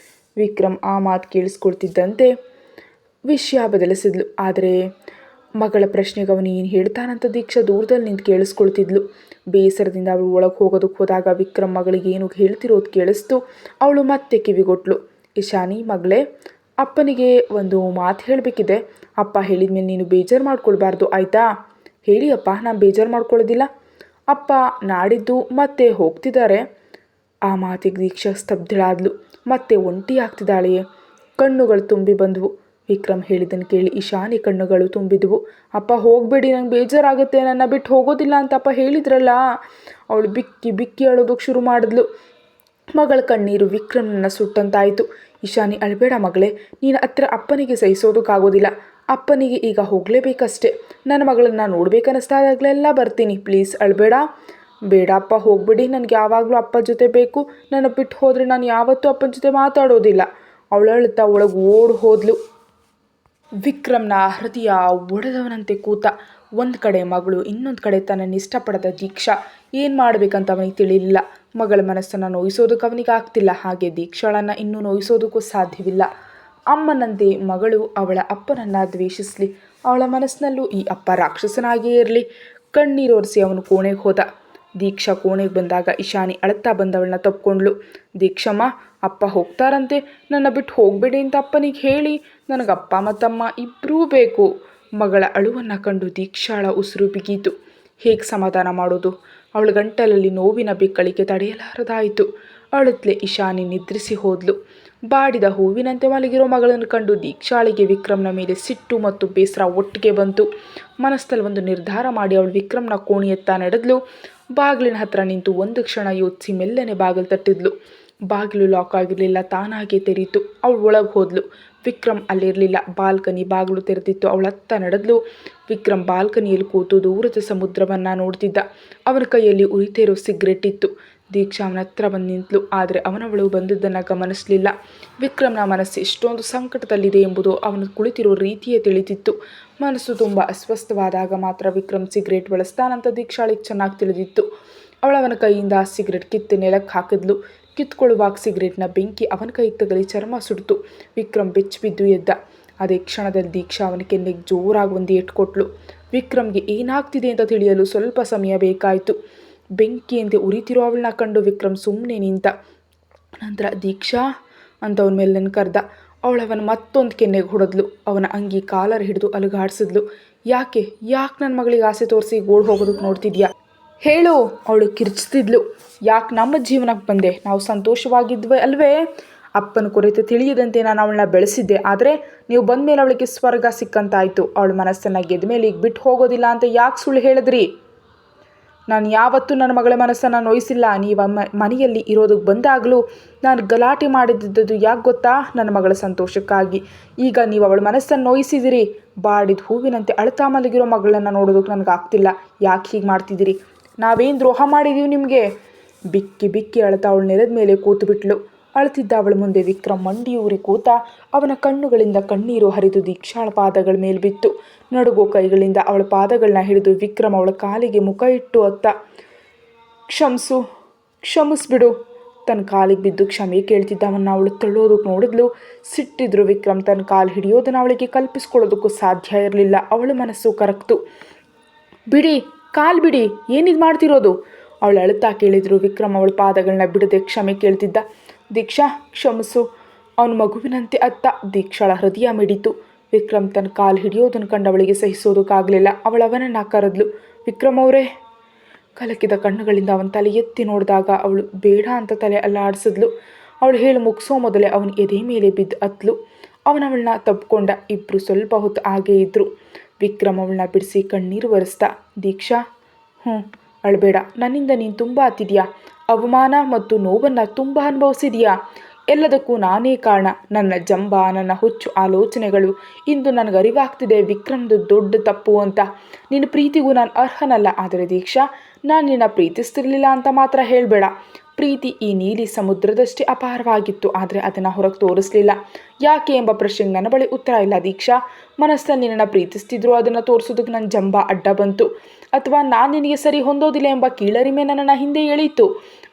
ವಿಕ್ರಮ್ ಆ ಮಾತು ಕೇಳಿಸ್ಕೊಳ್ತಿದ್ದಂತೆ ವಿಷಯ ಬದಲಿಸಿದ್ಲು. ಆದರೆ ಮಗಳ ಪ್ರಶ್ನೆಗೆ ಅವನು ಏನು ಹೇಳ್ತಾನಂತ ದೀಕ್ಷಾ ದೂರದಲ್ಲಿ ನಿಂತು ಕೇಳಿಸ್ಕೊಳ್ತಿದ್ಲು. ಬೇಸರದಿಂದ ಅವಳು ಒಳಗೆ ಹೋಗೋದಕ್ಕೆ ಹೋದಾಗ ವಿಕ್ರಮ್ ಮಗಳಿಗೆ ಏನು ಹೇಳ್ತಿರೋದು ಕೇಳಿಸ್ತು. ಅವಳು ಮತ್ತೆ ಕಿವಿಗೊಟ್ಲು. ಇಶಾನಿ ಮಗಳೇ, ಅಪ್ಪನಿಗೆ ಒಂದು ಮಾತು ಹೇಳಬೇಕಿದೆ. ಅಪ್ಪ ಹೇಳಿದ ಮೇಲೆ ನೀನು ಬೇಜಾರು ಮಾಡ್ಕೊಳ್ಬಾರ್ದು ಆಯಿತಾ? ಹೇಳಿ ಅಪ್ಪ, ನಾನು ಬೇಜಾರು ಮಾಡ್ಕೊಳ್ಳೋದಿಲ್ಲ. ಅಪ್ಪ ನಾಡಿದ್ದು ಮತ್ತೆ ಹೋಗ್ತಿದ್ದಾರೆ. ಆ ಮಾತಿಗೆ ದೀಕ್ಷಾ ಸ್ತಬ್ಧಳಾದ್ಲು. ಮತ್ತೆ ಒಂಟಿ ಆಗ್ತಿದ್ದಾಳೆಯೇ? ಕಣ್ಣುಗಳು ತುಂಬಿ ಬಂದವು. ವಿಕ್ರಮ್ ಹೇಳಿದ್ದನ್ನು ಕೇಳಿ ಇಶಾನಿ ಕಣ್ಣುಗಳು ತುಂಬಿದ್ವು. ಅಪ್ಪ ಹೋಗಬೇಡಿ, ನಂಗೆ ಬೇಜಾರಾಗುತ್ತೆ, ನನ್ನ ಬಿಟ್ಟು ಹೋಗೋದಿಲ್ಲ ಅಂತ ಅಪ್ಪ ಹೇಳಿದ್ರಲ್ಲ. ಅವಳು ಬಿಕ್ಕಿ ಬಿಕ್ಕಿ ಅಳೋದಕ್ಕೆ ಶುರು ಮಾಡಿದ್ಲು. ಮಗಳ ಕಣ್ಣೀರು ವಿಕ್ರಮ್ನನ್ನ ಸುಟ್ಟಂತಾಯಿತು. ಇಶಾನಿ, ಅಳಬೇಡ ಮಗಳೇ, ನೀನು ಹತ್ರ ಅಪ್ಪನಿಗೆ ಸಹಿಸೋದಕ್ಕಾಗೋದಿಲ್ಲ. ಅಪ್ಪನಿಗೆ ಈಗ ಹೋಗಲೇಬೇಕಷ್ಟೆ. ನನ್ನ ಮಗಳನ್ನ ನೋಡ್ಬೇಕನ್ನಿಸ್ತಾದಾಗಲೆಲ್ಲ ಬರ್ತೀನಿ, ಪ್ಲೀಸ್ ಅಳಬೇಡ. ಬೇಡ ಅಪ್ಪ, ಹೋಗ್ಬಿಡಿ, ನನಗೆ ಯಾವಾಗಲೂ ಅಪ್ಪ ಜೊತೆ ಬೇಕು. ನನ್ನ ಬಿಟ್ಟು ಹೋದರೆ ನಾನು ಯಾವತ್ತೂ ಅಪ್ಪನ ಜೊತೆ ಮಾತಾಡೋದಿಲ್ಲ. ಅವಳು ಅಳುತ್ತಾ ಒಳಗೆ ಓಡಿ ಹೋದ್ಲು. ವಿಕ್ರಮ್ನ ಹೃದಯ ಒಡೆದವನಂತೆ ಕೂತ. ಒಂದು ಕಡೆ ಮಗಳು, ಇನ್ನೊಂದು ಕಡೆ ತನ್ನನ್ನು ಇಷ್ಟಪಡದ ದೀಕ್ಷಾ. ಏನು ಮಾಡಬೇಕಂತ ಅವನಿಗೆ ತಿಳಿಲಿಲ್ಲ. ಮಗಳ ಮನಸ್ಸನ್ನು ನೋಯಿಸೋದಕ್ಕೆ ಅವನಿಗೆ ಆಗ್ತಿಲ್ಲ, ಹಾಗೆ ದೀಕ್ಷಾಳನ್ನು ಇನ್ನೂ ನೋಯಿಸೋದಕ್ಕೂ ಸಾಧ್ಯವಿಲ್ಲ. ಅಮ್ಮನಂತೆ ಮಗಳು ಅವಳ ಅಪ್ಪನನ್ನು ದ್ವೇಷಿಸಲಿ, ಅವಳ ಮನಸ್ಸಿನಲ್ಲೂ ಈ ಅಪ್ಪ ರಾಕ್ಷಸನಾಗಿಯೇ ಇರಲಿ. ಕಣ್ಣೀರೋರಿಸಿ ಅವನು ಕೋಣೆಗೆ ಹೋದ. ದೀಕ್ಷಾ ಕೋಣೆಗೆ ಬಂದಾಗ ಇಶಾನಿ ಅಳುತ್ತಾ ಬಂದವಳನ್ನ ತಪ್ಕೊಂಡ್ಳು. ದೀಕ್ಷಮ್ಮ, ಅಪ್ಪ ಹೋಗ್ತಾರಂತೆ, ನನ್ನ ಬಿಟ್ಟು ಹೋಗಬೇಡಿ ಅಂತ ಅಪ್ಪನಿಗೆ ಹೇಳಿ. ನನಗೆ ಅಪ್ಪ ಮತ್ತಮ್ಮ ಇಬ್ಬರೂ ಬೇಕು. ಮಗಳ ಅಳುವನ್ನು ಕಂಡು ದೀಕ್ಷಾಳ ಉಸಿರು ಬಿಗೀತು. ಹೇಗೆ ಸಮಾಧಾನ ಮಾಡೋದು? ಅವಳ ಗಂಟಲಲ್ಲಿ ನೋವಿನ ಬೆಕ್ಕಳಿಕೆ ತಡೆಯಲಾರದಾಯಿತು. ಅಳುತ್ತಲೇ ಇಶಾನಿ ನಿದ್ರಿಸಿ ಹೋದ್ಲು. ಬಾಡಿದ ಹೂವಿನಂತೆ ಮಲಗಿರೋ ಮಗಳನ್ನು ಕಂಡು ದೀಕ್ಷಾಳಿಗೆ ವಿಕ್ರಮ್ನ ಮೇಲೆ ಸಿಟ್ಟು ಮತ್ತು ಬೇಸರ ಒಟ್ಟಿಗೆ ಬಂತು. ಮನಸ್ಸಲ್ಲಿ ಒಂದು ನಿರ್ಧಾರ ಮಾಡಿ ಅವಳು ವಿಕ್ರಮ್ನ ಕೋಣೆಯತ್ತ ನಡೆದ್ಲು. ಬಾಗಿಲಿನ ಹತ್ರ ನಿಂತು ಒಂದು ಕ್ಷಣ ಯೋಚಿಸಿ ಮೆಲ್ಲನೆ ಬಾಗಿಲು ತಟ್ಟಿದ್ಲು. ಬಾಗಿಲು ಲಾಕ್ ಆಗಿರಲಿಲ್ಲ, ತಾನಾಗೆ ತೆರೀತು. ಅವಳು ಒಳಗೆ ಹೋದ್ಲು. ವಿಕ್ರಮ್ ಅಲ್ಲಿರಲಿಲ್ಲ. ಬಾಲ್ಕನಿ ಬಾಗಿಲು ತೆರೆದಿತ್ತು. ಅವಳತ್ತ ನಡೆದ್ಲು. ವಿಕ್ರಮ್ ಬಾಲ್ಕನಿಯಲ್ಲಿ ಕೂತು ದೂರದ ಸಮುದ್ರವನ್ನು ನೋಡ್ತಿದ್ದ. ಅವನ ಕೈಯಲ್ಲಿ ಉರಿತೇರೋ ಸಿಗರೆಟ್ ಇತ್ತು. ದೀಕ್ಷಾ ಅವನ ಹತ್ರ ಬಂದು ನಿಂತಳು, ಆದರೆ ಅವನವಳು ಬಂದದ್ದನ್ನು ಗಮನಿಸಲಿಲ್ಲ. ವಿಕ್ರಮ್ನ ಮನಸ್ಸು ಎಷ್ಟೊಂದು ಸಂಕಟದಲ್ಲಿದೆ ಎಂಬುದು ಅವನು ಕುಳಿತಿರೋ ರೀತಿಯೇ ತಿಳಿದಿತ್ತು. ಮನಸ್ಸು ತುಂಬ ಅಸ್ವಸ್ಥವಾದಾಗ ಮಾತ್ರ ವಿಕ್ರಮ್ ಸಿಗರೇಟ್ ಬಳಸ್ತಾನಂತ ದೀಕ್ಷಾಳಿಗೆ ಚೆನ್ನಾಗಿ ತಿಳಿದಿತ್ತು. ಅವನ ಕೈಯಿಂದ ಆ ಸಿಗರೇಟ್ ಕಿತ್ತು ನೆಲಕ್ಕೆ ಹಾಕಿದ್ಲು. ಕಿತ್ಕೊಳ್ಳುವಾಗ ಸಿಗರೇಟ್ನ ಬೆಂಕಿ ಅವನ ಕೈಗೆ ತಗಲಿ ಚರ್ಮ ಸುಡ್ತು. ವಿಕ್ರಮ್ ಬೆಚ್ಚಿಬಿದ್ದು ಎದ್ದ. ಅದೇ ಕ್ಷಣದಲ್ಲಿ ದೀಕ್ಷಾ ಅವನ ಕೆನ್ನೆಗೆ ಜೋರಾಗಿ ಒಂದು ಏಟು ಕೊಟ್ಲು. ವಿಕ್ರಮ್ಗೆ ಏನಾಗ್ತಿದೆ ಅಂತ ತಿಳಿಯಲು ಸ್ವಲ್ಪ ಸಮಯ ಬೇಕಾಯಿತು. ಬೆಂಕಿಯಂತೆ ಉರಿತಿರೋ ಅವಳನ್ನ ಕಂಡು ವಿಕ್ರಮ್ ಸುಮ್ಮನೆ ನಿಂತ. ನಂತರ ದೀಕ್ಷಾ ಅಂತ ಅವನ ಮೇಲನ್ನು ಕರೆದ. ಅವನ ಮತ್ತೊಂದು ಕೆನ್ನೆಗೆ ಹೊಡೆದ್ಲು. ಅವನ ಅಂಗಿ ಕಾಲರ್ ಹಿಡಿದು ಅಲುಗಾಡಿಸಿದ್ಲು. ಯಾಕೆ ನನ್ನ ಮಗಳಿಗೆ ಆಸೆ ತೋರಿಸಿ ಗೋಳು ಹೋಗೋದಕ್ಕೆ ನೋಡ್ತಿದ್ಯಾ? ಹೇಳು, ಅವಳು ಕಿರ್ಚ್ತಿದ್ಲು. ಯಾಕೆ ನಮ್ಮ ಜೀವನಕ್ಕೆ ಬಂದೆ? ನಾವು ಸಂತೋಷವಾಗಿದ್ವಿ ಅಲ್ವೇ? ಅಪ್ಪನ ಕೊರತೆ ತಿಳಿಯದಂತೆ ನಾನು ಅವಳನ್ನ ಬೆಳೆಸಿದ್ದೆ, ಆದರೆ ನೀವು ಬಂದ ಮೇಲೆ ಅವಳಿಗೆ ಸ್ವರ್ಗ ಸಿಕ್ಕಂತಾಯಿತು. ಅವಳ ಮನಸ್ಸನ್ನು ಗೆದ್ದ ಮೇಲೆ ಈಗ ಬಿಟ್ಟು ಹೋಗೋದಿಲ್ಲ ಅಂತ ಯಾಕೆ ಸುಳ್ಳು ಹೇಳಿದ್ರಿ? ನಾನು ಯಾವತ್ತೂ ನನ್ನ ಮಗಳ ಮನಸ್ಸನ್ನು ನೋಯಿಸಿಲ್ಲ. ನೀವು ಮನೆಯಲ್ಲಿ ಇರೋದಕ್ಕೆ ಬಂದಾಗಲೂ ನಾನು ಗಲಾಟೆ ಮಾಡಿದ್ದದ್ದು ಯಾಕೆ ಗೊತ್ತಾ? ನನ್ನ ಮಗಳ ಸಂತೋಷಕ್ಕಾಗಿ. ಈಗ ನೀವು ಅವಳ ಮನಸ್ಸನ್ನು ನೋಯಿಸಿದಿರಿ. ಬಾಡಿದ ಹೂವಿನಂತೆ ಅಳ್ತಾ ಮಲಗಿರೋ ಮಗಳನ್ನ ನೋಡೋದಕ್ಕೆ ನನಗಾಗ್ತಿಲ್ಲ. ಯಾಕೆ ಹೀಗೆ ಮಾಡ್ತಿದ್ದೀರಿ? ನಾವೇನು ದ್ರೋಹ ಮಾಡಿದ್ದೀವಿ ನಿಮಗೆ? ಬಿಕ್ಕಿ ಬಿಕ್ಕಿ ಅಳ್ತಾ ಅವಳ ನೆಲದ ಮೇಲೆ ಕೂತು ಬಿಟ್ಲು. ಅಳ್ತಿದ್ದ ಅವಳ ಮುಂದೆ ವಿಕ್ರಮ್ ಮಂಡಿಯೂರಿ ಕೂತ. ಅವನ ಕಣ್ಣುಗಳಿಂದ ಕಣ್ಣೀರು ಹರಿದು ದೀಕ್ಷಾಳ ಪಾದಗಳ ಮೇಲೆ ಬಿತ್ತು. ನಡುಗೋ ಕೈಗಳಿಂದ ಅವಳ ಪಾದಗಳನ್ನ ಹಿಡಿದು ವಿಕ್ರಮ್ ಅವಳ ಕಾಲಿಗೆ ಮುಖ ಇಟ್ಟು ಅತ್ತ. ಕ್ಷಮಿಸ್ಬಿಡು. ತನ್ನ ಕಾಲಿಗೆ ಬಿದ್ದು ಕ್ಷಮೆ ಕೇಳ್ತಿದ್ದವನ್ನ ಅವಳು ತಳ್ಳೋದಕ್ಕೆ ನೋಡಿದ್ಲು. ಸಿಟ್ಟಿದ್ರು ವಿಕ್ರಮ್ ತನ್ನ ಕಾಲು ಹಿಡಿಯೋದನ್ನು ಅವಳಿಗೆ ಕಲ್ಪಿಸ್ಕೊಳ್ಳೋದಕ್ಕೂ ಸಾಧ್ಯ ಇರಲಿಲ್ಲ. ಅವಳ ಮನಸ್ಸು ಕರಗ್ತು. ಬಿಡಿ, ಕಾಲು ಬಿಡಿ, ಏನಿದು ಮಾಡ್ತಿರೋದು? ಅವಳು ಅಳುತ್ತಾ ಕೇಳಿದ್ರು. ವಿಕ್ರಮ್ ಅವಳ ಪಾದಗಳನ್ನ ಬಿಡದೆ ಕ್ಷಮೆ ಕೇಳ್ತಿದ್ದ. ದೀಕ್ಷಾ, ಕ್ಷಮಿಸು. ಅವನ ಮಗುವಿನಂತೆ ಅತ್ತ. ದೀಕ್ಷಾಳ ಹೃದಯ ಮಿಡಿತು. ವಿಕ್ರಮ್ ತನ್ನ ಕಾಲು ಹಿಡಿಯೋದನ್ನು ಕಂಡು ಅವಳಿಗೆ ಸಹಿಸೋದಕ್ಕಾಗಲಿಲ್ಲ. ಅವನನ್ನು ಕರೆದ್ಲು. ವಿಕ್ರಮ್ ಅವರೇ. ಕಲಕಿದ ಕಣ್ಣುಗಳಿಂದ ಅವನ ತಲೆ ಎತ್ತಿ ನೋಡಿದಾಗ ಅವಳು ಬೇಡ ಅಂತ ತಲೆ ಅಲ್ಲಾಡಿಸಿದ್ಲು. ಅವಳು ಹೇಳು ಮುಗಿಸೋ ಮೊದಲೇ ಅವನ ಎದೆ ಮೇಲೆ ಬಿದ್ದು ಹತ್ಲು. ಅವಳನ್ನ ತಬ್ಕೊಂಡ. ಇಬ್ಬರು ಸ್ವಲ್ಪ ಹೊತ್ತು ಹಾಗೇ ಇದ್ದರು. ವಿಕ್ರಮ್ ಅವಳನ್ನ ಬಿಡಿಸಿ ಕಣ್ಣೀರು ಒರೆಸ್ದ. ದೀಕ್ಷಾ, ಅಳಬೇಡ. ನನ್ನಿಂದ ನೀನು ತುಂಬ ಹತ್ತಿದ್ಯಾ. ಅವಮಾನ ಮತ್ತು ನೋವನ್ನು ತುಂಬ ಅನುಭವಿಸಿದೆಯಾ. ಎಲ್ಲದಕ್ಕೂ ನಾನೇ ಕಾರಣ. ನನ್ನ ಜಂಬ, ನನ್ನ ಹುಚ್ಚು ಆಲೋಚನೆಗಳು. ಇಂದು ನನಗೆ ಅರಿವಾಗ್ತಿದೆ ವಿಕ್ರಮ್ದು ದೊಡ್ಡ ತಪ್ಪು ಅಂತ. ನಿನ್ನ ಪ್ರೀತಿಗೂ ನಾನು ಅರ್ಹನಲ್ಲ. ಆದರೆ ದೀಕ್ಷಾ, ನಾನು ನಿನ್ನ ಪ್ರೀತಿಸ್ತಿರ್ಲಿಲ್ಲ ಅಂತ ಮಾತ್ರ ಹೇಳಬೇಡ. ಪ್ರೀತಿ ಈ ನೀಲಿ ಸಮುದ್ರದಷ್ಟೇ ಅಪಾರವಾಗಿತ್ತು, ಆದರೆ ಅದನ್ನು ಹೊರಗೆ ತೋರಿಸಲಿಲ್ಲ. ಯಾಕೆ ಎಂಬ ಪ್ರಶ್ನೆಗೆ ನನ್ನ ಬಳಿ ಉತ್ತರ ಇಲ್ಲ ದೀಕ್ಷಾ. ಮನಸ್ಸಲ್ಲಿ ನಿನ್ನನ್ನು ಪ್ರೀತಿಸ್ತಿದ್ರು, ಅದನ್ನು ತೋರಿಸೋದಕ್ಕೆ ನನ್ನ ಜಂಬ ಅಡ್ಡ ಬಂತು. ಅಥವಾ ನಾನು ನಿನಗೆ ಸರಿ ಹೊಂದೋದಿಲ್ಲ ಎಂಬ ಕೀಳರಿಮೆ ನನ್ನನ್ನು ಹಿಂದೆ ಎಳೀತು.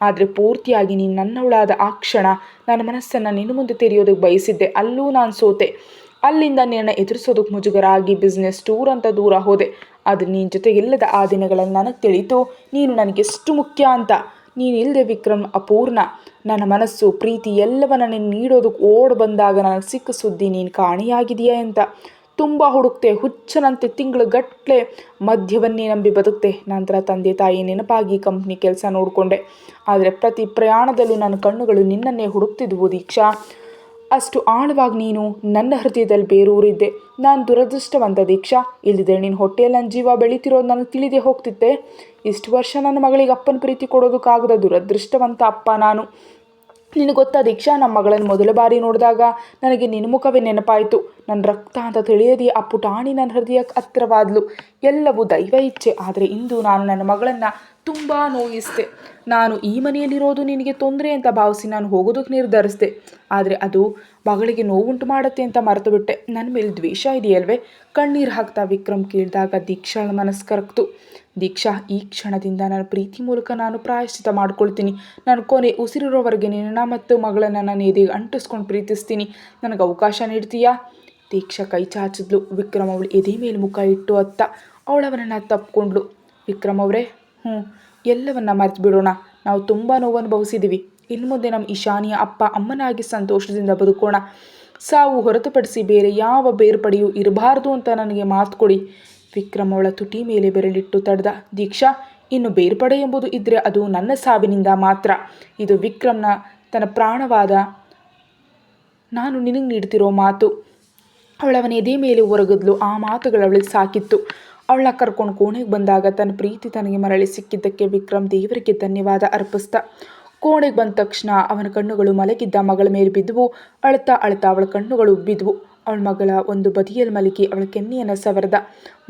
ಆದರೆ ಪೂರ್ತಿಯಾಗಿ ನೀನು ನನ್ನವಳಾದ ಆ ಕ್ಷಣ ನನ್ನ ಮನಸ್ಸನ್ನು ನಿನ್ನ ಮುಂದೆ ತೆರೆಯೋದಕ್ಕೆ ಬಯಸಿದ್ದೆ. ಅಲ್ಲೂ ನಾನು ಸೋತೆ. ಅಲ್ಲಿಂದ ನಿನ್ನ ಎದುರಿಸೋದಕ್ಕೆ ಮುಜುಗರ ಆಗಿ ಬಿಸ್ನೆಸ್ ಟೂರ್ ಅಂತ ದೂರ ಹೋದೆ. ಆದರೆ ನಿನ್ನ ಜೊತೆಗೆಲ್ಲದ ಆ ದಿನಗಳಲ್ಲಿ ನನಗೆ ತಿಳಿತು ನೀನು ನನಗೆಷ್ಟು ಮುಖ್ಯ ಅಂತ. ನೀನಿಲ್ಲದೆ ವಿಕ್ರಮ್ ಅಪೂರ್ಣ. ನನ್ನ ಮನಸ್ಸು ಪ್ರೀತಿ ಎಲ್ಲವನ್ನ ನೀನು ನೀಡೋದಕ್ಕೆ ಓಡ್ ಬಂದಾಗ ನನಗೆ ಸಿಕ್ಕ ಸುದ್ದಿ ನೀನು ಕಾಣೆಯಾಗಿದೆಯಾ ಅಂತ. ತುಂಬ ಹುಡುಕ್ತೆ, ಹುಚ್ಚನಂತೆ ತಿಂಗಳುಗಟ್ಟಲೆ ಮದ್ಯವನ್ನೇ ನಂಬಿ ಬದುಕ್ತೆ. ನಂತರ ತಂದೆ ತಾಯಿ ನೆನಪಾಗಿ ಕಂಪ್ನಿ ಕೆಲಸ ನೋಡಿಕೊಂಡೆ. ಆದರೆ ಪ್ರತಿ ಪ್ರಯಾಣದಲ್ಲೂ ನನ್ನ ಕಣ್ಣುಗಳು ನಿನ್ನನ್ನೇ ಹುಡುಕ್ತಿದ್ವು ದೀಕ್ಷಾ. ಅಷ್ಟು ಆಳವಾಗಿ ನೀನು ನನ್ನ ಹೃದಯದಲ್ಲಿ ಬೇರೂರಿದ್ದೆ. ನಾನು ದುರದೃಷ್ಟವಂತ ದೀಕ್ಷಾ. ಇಲ್ಲದೆ ನಿನ್ನ ಹೊಟ್ಟೆಯಲ್ಲಿ ನನ್ನ ಜೀವ ಬೆಳೀತಿರೋದು ನನಗೆ ತಿಳಿದೇ ಹೋಗ್ತಿತ್ತೆ. ಇಷ್ಟು ವರ್ಷ ನನ್ನ ಮಗಳಿಗೆ ಅಪ್ಪನ ಪ್ರೀತಿ ಕೊಡೋದಕ್ಕಾಗದ ದುರದೃಷ್ಟವಂತ ಅಪ್ಪ ನಾನು. ನಿನಗೆ ಗೊತ್ತಾ ದೀಕ್ಷಾ, ನಮ್ಮ ಮಗಳನ್ನು ಮೊದಲ ಬಾರಿ ನೋಡಿದಾಗ ನನಗೆ ನಿನ್ನ ಮುಖವೇ ನೆನಪಾಯಿತು. ನನ್ನ ರಕ್ತ ಅಂತ ತಿಳಿಯದೆ ಆ ಪುಟಾಣಿ ನನ್ನ ಹೃದಯಕ್ಕೆ ಹತ್ತಿರವಾದ್ಲು. ಎಲ್ಲವೂ ದೈವ ಇಚ್ಛೆ. ಆದರೆ ಇಂದು ನಾನು ನನ್ನ ಮಗಳನ್ನು ತುಂಬ ನೋಯಿಸಿದೆ. ನಾನು ಈ ಮನೆಯಲ್ಲಿರೋದು ನಿನಗೆ ತೊಂದರೆ ಅಂತ ಭಾವಿಸಿ ನಾನು ಹೋಗೋದಕ್ಕೆ ನಿರ್ಧರಿಸಿದೆ. ಆದರೆ ಅದು ಮಗಳಿಗೆ ನೋವುಂಟು ಮಾಡುತ್ತೆ ಅಂತ ಮರೆತು ಬಿಟ್ಟೆ. ನನ್ನ ಮೇಲೆ ದ್ವೇಷ ಇದೆಯಲ್ವೇ? ಕಣ್ಣೀರು ಹಾಕ್ತಾ ವಿಕ್ರಮ್ ಕೇಳಿದಾಗ ದೀಕ್ಷಾಳ ಮನಸ್ಸು ಕರಗ್ತು. ದೀಕ್ಷಾ, ಈ ಕ್ಷಣದಿಂದ ನನ್ನ ಪ್ರೀತಿ ಮೂಲಕ ನಾನು ಪ್ರಾಯಶ್ಚಿತ ಮಾಡ್ಕೊಳ್ತೀನಿ. ನಾನು ಕೊನೆ ಉಸಿರಿರೋವರೆಗೆ ನಿನ್ನ ಮತ್ತು ಮಗಳನ್ನು ನಾನು ಎದೆಗೆ ಅಂಟಿಸ್ಕೊಂಡು ಪ್ರೀತಿಸ್ತೀನಿ. ನನಗೆ ಅವಕಾಶ ನೀಡ್ತೀಯಾ? ದೀಕ್ಷಾ ಕೈ ಚಾಚಿದ್ಲು. ವಿಕ್ರಮ್ ಅವಳು ಎದೆ ಮೇಲೆ ಮುಖ ಇಟ್ಟು ಅತ್ತ ಅವಳವನನ್ನು ತಪ್ಪಿಕೊಂಡ್ಳು. ವಿಕ್ರಮ್ ಅವರೇ, ಎಲ್ಲವನ್ನ ಮರೆತು ಬಿಡೋಣ. ನಾವು ತುಂಬ ನೋವು ಅನುಭವಿಸಿದ್ದೀವಿ. ಇನ್ನು ಮುಂದೆ ನಮ್ಮ ಇಶಾನಿಯ ಅಪ್ಪ ಅಮ್ಮನಾಗಿ ಸಂತೋಷದಿಂದ ಬದುಕೋಣ. ಸಾವು ಹೊರತುಪಡಿಸಿ ಬೇರೆ ಯಾವ ಬೇರ್ಪಡೆಯೂ ಇರಬಾರ್ದು ಅಂತ ನನಗೆ ಮಾತು ಕೊಡಿ. ವಿಕ್ರಮ್ ಅವಳ ತುಟಿ ಮೇಲೆ ಬೆರಳಿಟ್ಟು ತಡೆದ. ದೀಕ್ಷಾ, ಇನ್ನು ಬೇರ್ಪಡೆ ಎಂಬುದು ಇದ್ದರೆ ಅದು ನನ್ನ ಸಾವಿನಿಂದ ಮಾತ್ರ. ಇದು ವಿಕ್ರಮ್ನ ತನ್ನ ಪ್ರಾಣವಾದ ನಾನು ನಿನಗೆ ನೀಡ್ತಿರೋ ಮಾತು. ಅವಳವನ ಎದೆ ಮೇಲೆ ಒರಗಿದ್ಲು. ಆ ಮಾತುಗಳು ಅವಳಿಗೆ ಸಾಕಿತ್ತು. ಅವಳ ಕರ್ಕೊಂಡು ಕೋಣೆಗೆ ಬಂದಾಗ ತನ್ನ ಪ್ರೀತಿ ತನಗೆ ಮರಳಿ ಸಿಕ್ಕಿದ್ದಕ್ಕೆ ವಿಕ್ರಮ್ ದೇವರಿಗೆ ಧನ್ಯವಾದ ಅರ್ಪಿಸ್ದ. ಕೋಣೆಗೆ ಬಂದ ತಕ್ಷಣ ಅವನ ಕಣ್ಣುಗಳು ಮಲಗಿದ್ದ ಮಗಳ ಮೇಲೆ ಬಿದ್ದವು. ಅಳ್ತಾ ಅಳ್ತಾ ಅವಳ ಕಣ್ಣುಗಳು ಉಬ್ಬಿದ್ವು. ಅವಳ ಮಗಳ ಒಂದು ಬದಿಯಲ್ಲಿ ಮಲಗಿ ಅವಳ ಕೆನ್ನೆಯನ್ನು ಸವರ್ದ.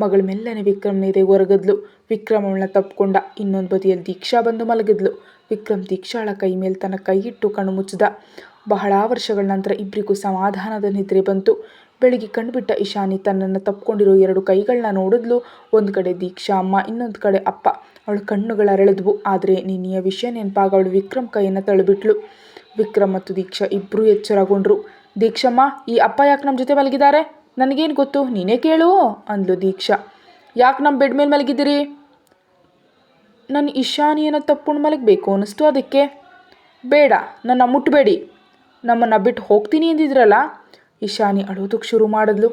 ಮಗಳ ಮೆಲ್ಲನೆ ವಿಕ್ರಮ್ನ ಎದೆ ಒರಗಿದ್ಲು. ವಿಕ್ರಮ್ ಅವಳನ್ನ ತಪ್ಪಿಕೊಂಡ. ಇನ್ನೊಂದು ಬದಿಯಲ್ಲಿ ದೀಕ್ಷಾ ಬಂದು ಮಲಗಿದ್ಲು. ವಿಕ್ರಮ್ ದೀಕ್ಷಾಳ ಕೈ ಮೇಲೆ ತನ್ನ ಕೈ ಇಟ್ಟು ಕಣ್ಣು ಮುಚ್ಚಿದ. ಬಹಳ ವರ್ಷಗಳ ನಂತರ ಇಬ್ಬರಿಗೂ ಸಮಾಧಾನದ ನಿದ್ರೆ ಬಂತು. ಬೆಳಿಗ್ಗೆ ಕಣ್ಬಿಟ್ಟ ಇಶಾನಿ ತನ್ನನ್ನು ತಪ್ಪಿಕೊಂಡಿರೋ ಎರಡು ಕೈಗಳನ್ನ ನೋಡಿದ್ಲು. ಒಂದು ಕಡೆ ದೀಕ್ಷಾ ಅಮ್ಮ, ಇನ್ನೊಂದು ಕಡೆ ಅಪ್ಪ. ಅವಳ ಕಣ್ಣುಗಳು ಅರಳಿದ್ವು. ಆದರೆ ನಿನ್ನೆಯ ವಿಷಯ ನೆನಪಾಗ ಅವಳು ವಿಕ್ರಮ್ ಕೈಯನ್ನು ತಳ್ಳಿಬಿಟ್ಲು. ವಿಕ್ರಮ್ ಮತ್ತು ದೀಕ್ಷಾ ಇಬ್ಬರೂ ಎಚ್ಚರಗೊಂಡ್ರು. ದೀಕ್ಷಮ್ಮ, ಈ ಅಪ್ಪ ಯಾಕೆ ನಮ್ಮ ಜೊತೆ ಮಲಗಿದ್ದಾರೆ? ನನಗೇನು ಗೊತ್ತು, ನೀನೇ ಕೇಳು ಅಂದ್ಲು ದೀಕ್ಷಾ. ಯಾಕೆ ನಮ್ಮ ಬೆಡ್ ಮೇಲೆ ಮಲಗಿದ್ದೀರಿ? ನನ್ನ ಇಶಾನಿಯನ್ನು ತಪ್ಕೊಂಡು ಮಲಗಬೇಕು ಅನ್ನಿಸ್ತು, ಅದಕ್ಕೆ. ಬೇಡ, ನನ್ನ ಮುಟ್ಟಬೇಡಿ, ನಮ್ಮನ್ನು ಬಿಟ್ಟು ಹೋಗ್ತೀನಿ ಎಂದಿದ್ರಲ್ಲ. ಇಶಾನಿ ಅಳೋದಕ್ಕೆ ಶುರು ಮಾಡಿದ್ಲು.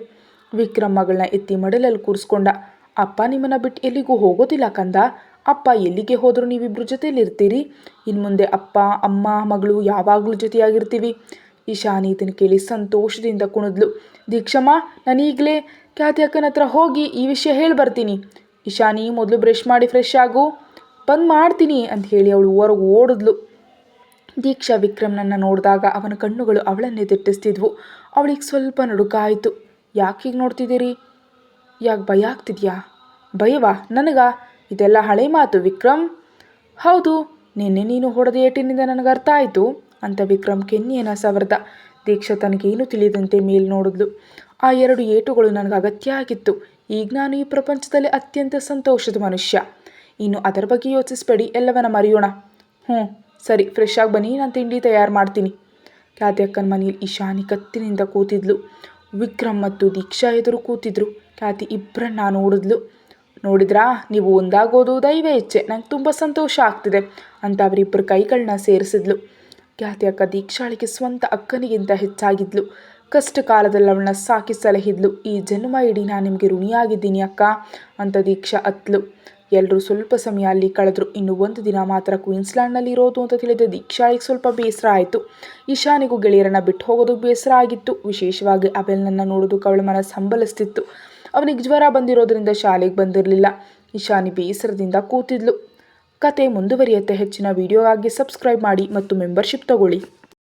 ವಿಕ್ರಮ್ ಮಗಳನ್ನ ಎತ್ತಿ ಮಡಲಲ್ಲಿ ಕೂರಿಸ್ಕೊಂಡ. ಅಪ್ಪ ನಿಮ್ಮನ್ನು ಬಿಟ್ಟು ಎಲ್ಲಿಗೂ ಹೋಗೋದಿಲ್ಲ ಕಂದ. ಅಪ್ಪ ಎಲ್ಲಿಗೆ ಹೋದರೂ ನೀವಿಬ್ಬರು ಜೊತೆಯಲ್ಲಿರ್ತೀರಿ. ಇನ್ನು ಮುಂದೆ ಅಪ್ಪ ಅಮ್ಮ ಮಗಳು ಯಾವಾಗಲೂ ಜೊತೆಯಾಗಿರ್ತೀವಿ. ಇಶಾನಿ ಇದನ್ನು ಕೇಳಿ ಸಂತೋಷದಿಂದ ಕುಣಿದ್ಲು. ದೀಕ್ಷಮ್ಮ, ನಾನು ಈಗಲೇ ಖ್ಯಾತಿ ಅಕ್ಕನ ಹತ್ರ ಹೋಗಿ ಈ ವಿಷಯ ಹೇಳಿ ಬರ್ತೀನಿ. ಇಶಾನಿ, ಮೊದಲು ಬ್ರಷ್ ಮಾಡಿ ಫ್ರೆಶ್ ಆಗು, ಬಂದ್ ಮಾಡ್ತೀನಿ ಅಂತ ಹೇಳಿ ಅವಳು ಹೊರಗೆ ಓಡಿದ್ಲು. ದೀಕ್ಷಾ ವಿಕ್ರಮ್ನನ್ನು ನೋಡಿದಾಗ ಅವನ ಕಣ್ಣುಗಳು ಅವಳನ್ನೇ ದಿಟ್ಟಿಸ್ತಿದ್ವು. ಅವಳಿಗೆ ಸ್ವಲ್ಪ ನಡುಕ ಆಯಿತು. ಯಾಕೆ ಹೀಗೆ ನೋಡ್ತಿದ್ದೀರಿ? ಯಾಕೆ ಭಯ ಆಗ್ತಿದ್ಯಾ? ಭಯವಾ? ನನಗ? ಇದೆಲ್ಲ ಹಳೆ ಮಾತು ವಿಕ್ರಮ್. ಹೌದು, ನಿನ್ನೆ ನೀನು ಹೊಡೆದ ಏಟಿನಿಂದ ನನಗೆ ಅರ್ಥ ಆಯಿತು ಅಂತ ವಿಕ್ರಮ್ ಕೆನ್ನೆಯನ್ನು ಸವರ್ದ. ದೀಕ್ಷಾ ತನಗೇನು ತಿಳಿದಂತೆ ಮೇಲೆ ನೋಡಿದ್ಲು. ಆ ಎರಡು ಏಟುಗಳು ನನಗೆ ಅಗತ್ಯ ಆಗಿತ್ತು. ಈಗ ನಾನು ಈ ಪ್ರಪಂಚದಲ್ಲಿ ಅತ್ಯಂತ ಸಂತೋಷದ ಮನುಷ್ಯ. ಇನ್ನು ಅದರ ಬಗ್ಗೆ ಯೋಚಿಸ್ಬೇಡಿ, ಎಲ್ಲವನ್ನ ಮರೆಯೋಣ. ಸರಿ, ಫ್ರೆಶ್ ಆಗಿ ಬನ್ನಿ, ನಾನು ತಿಂಡಿ ತಯಾರು ಮಾಡ್ತೀನಿ. ಖ್ಯಾತಿ ಅಕ್ಕನ ಮನೆಯಲ್ಲಿ ಇಶಾನಿ ಕತ್ತಿನಿಂದ ಕೂತಿದ್ಲು. ವಿಕ್ರಮ್ ಮತ್ತು ದೀಕ್ಷಾ ಎದುರು ಕೂತಿದ್ರು. ಖ್ಯಾತಿ ಇಬ್ಬರನ್ನ ನೋಡಿದ್ಲು. ನೋಡಿದ್ರಾ, ನೀವು ಒಂದಾಗೋದು ದೈವ ಇಚ್ಛೆ, ನಂಗೆ ತುಂಬ ಸಂತೋಷ ಆಗ್ತಿದೆ ಅಂತ ಅವರಿಬ್ಬರು ಕೈಗಳನ್ನ ಸೇರಿಸಿದ್ಲು. ಖ್ಯಾತಿ ಅಕ್ಕ ದೀಕ್ಷಾಳಿಗೆ ಸ್ವಂತ ಅಕ್ಕನಿಗಿಂತ ಹೆಚ್ಚಾಗಿದ್ಲು. ಕಷ್ಟ ಕಾಲದಲ್ಲಿ ಅವಳನ್ನ ಸಾಕಿ ಸಲಹಿದ್ಲು. ಈ ಜನ್ಮ ಇಡೀ ನಾನು ನಿಮಗೆ ಋಣಿಯಾಗಿದ್ದೀನಿ ಅಕ್ಕ ಅಂತ ದೀಕ್ಷಾ ಅತ್ಲು. ಎಲ್ಲರೂ ಸ್ವಲ್ಪ ಸಮಯ ಅಲ್ಲಿ ಕಳೆದ್ರು. ಇನ್ನು ಒಂದು ದಿನ ಮಾತ್ರ ಕ್ವೀನ್ಸ್ಲ್ಯಾಂಡ್ನಲ್ಲಿ ಇರೋದು ಅಂತ ತಿಳಿದ ದೀಕ್ಷಾಳಿಗೆ ಸ್ವಲ್ಪ ಬೇಸರ ಆಯಿತು. ಇಶಾನಿಗೂ ಗೆಳೆಯರನ್ನ ಬಿಟ್ಟು ಹೋಗೋದಕ್ಕೆ ಬೇಸರ ಆಗಿತ್ತು. ವಿಶೇಷವಾಗಿ ಅಬೆಲ್ನನ್ನು ನೋಡೋದಕ್ಕೆ ಅವಳ ಮನಸ್ಸು ಹಂಬಲಿಸ್ತಿತ್ತು. ಅವನಿಗೆ ಜ್ವರ ಬಂದಿರೋದ್ರಿಂದ ಶಾಲೆಗೆ ಬಂದಿರಲಿಲ್ಲ. ಇಶಾನಿ ಬೇಸರದಿಂದ ಕೂತಿದ್ಲು. ಕತೆ ಮುಂದುವರಿಯುತ್ತೆ. ಹೆಚ್ಚಿನ ವಿಡಿಯೋಗಾಗಿ ಸಬ್ಸ್ಕ್ರೈಬ್ ಮಾಡಿ ಮತ್ತು ಮೆಂಬರ್ಶಿಪ್ ತಗೊಳ್ಳಿ.